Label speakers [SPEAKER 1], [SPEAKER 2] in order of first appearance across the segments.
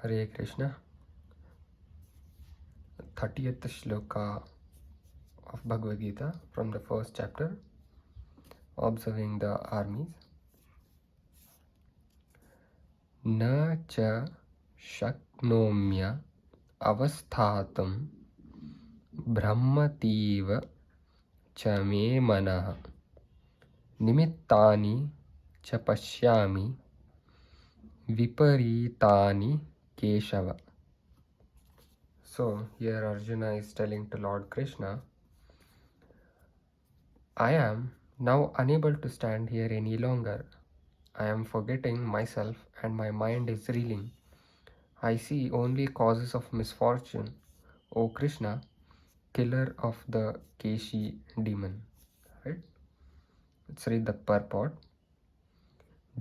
[SPEAKER 1] Hare Krishna. 30th Shloka of Bhagavad Gita from the first chapter, observing the armies. Na cha shaknomya avasthatam brahmativa cha me manah nimittani cha pashyami viparitani keshava. So here Arjuna is telling to Lord Krishna, I am now unable to stand here any longer. I am forgetting myself and my mind is reeling. I see only causes of misfortune. O Krishna, killer of the Keshi demon. Right? Let's read the purport.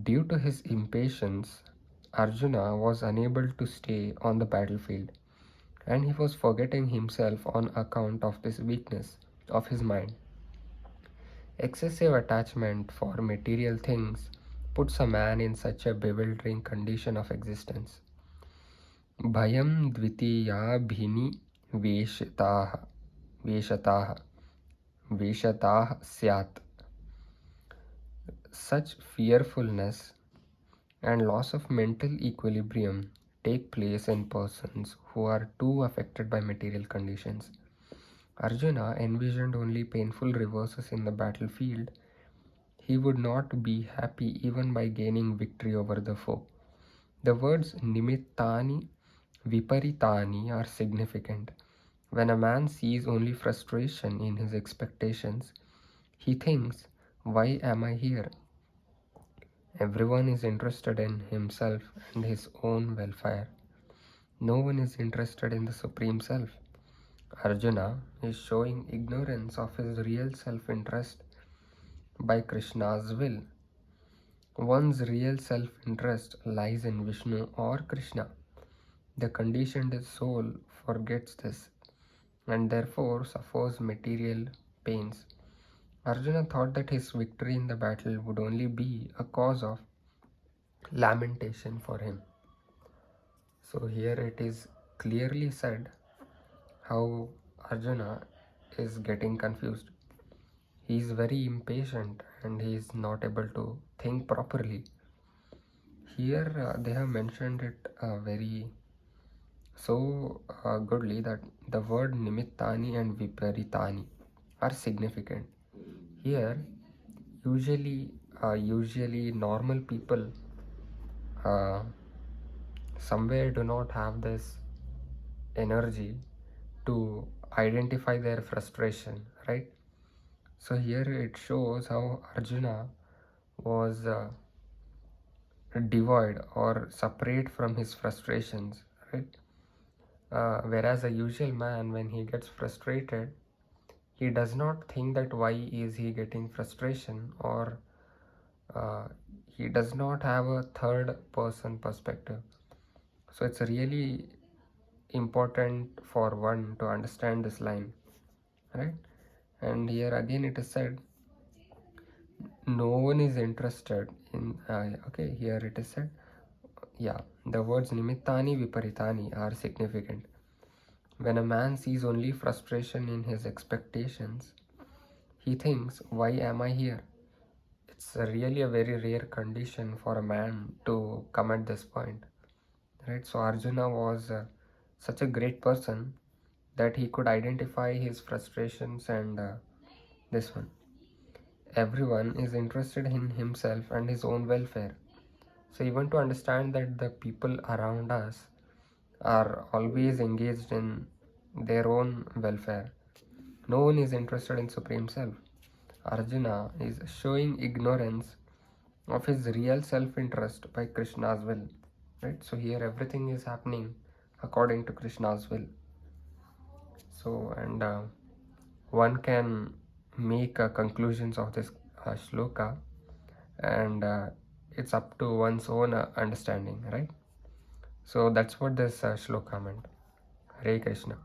[SPEAKER 1] Due to his impatience, Arjuna was unable to stay on the battlefield, and he was forgetting himself on account of this weakness of his mind. Excessive attachment for material things puts a man in such a bewildering condition of existence. Bhayam dvitiya bhini veshataha syat. Such fearfulness and loss of mental equilibrium take place in persons who are too affected by material conditions. Arjuna envisioned only painful reverses in the battlefield. He would not be happy even by gaining victory over the foe. The words nimittani, viparitani are significant. When a man sees only frustration in his expectations, he thinks, why am I here? Everyone is interested in himself and his own welfare. No one is interested in the Supreme Self. Arjuna is showing ignorance of his real self-interest by Krishna's will. One's real self-interest lies in Vishnu or Krishna. The conditioned soul forgets this and therefore suffers material pains. Arjuna thought that his victory in the battle would only be a cause of lamentation for him. So here it is clearly said how Arjuna is getting confused. He is very impatient and he is not able to think properly. Here they have mentioned it very goodly that the word nimittani and viparitani are significant. Here usually normal people somewhere do not have this energy to identify their frustration, right? So here it shows how Arjuna was devoid or separate from his frustrations, right? Whereas a usual man, when he gets frustrated, he does not think that why is he getting frustration, or he does not have a third person perspective. So it's really important for one to understand this line, right? And here again it is said, no one is interested in okay, here it is said, yeah, the words nimittani viparitani are significant. When a man sees only frustration in his expectations, he thinks, why am I here? It's really a very rare condition for a man to come at this point, right? So Arjuna was such a great person that he could identify his frustrations and this one. Everyone is interested in himself and his own welfare. So even to understand that the people around us are always engaged in their own welfare. No one is interested in Supreme Self. Arjuna is showing ignorance of his real self-interest by Krishna's will. Right? So here everything is happening according to Krishna's will. So, and one can make conclusions of this shloka, and it's up to one's own understanding, right? So that's what this shloka meant. Hare Krishna.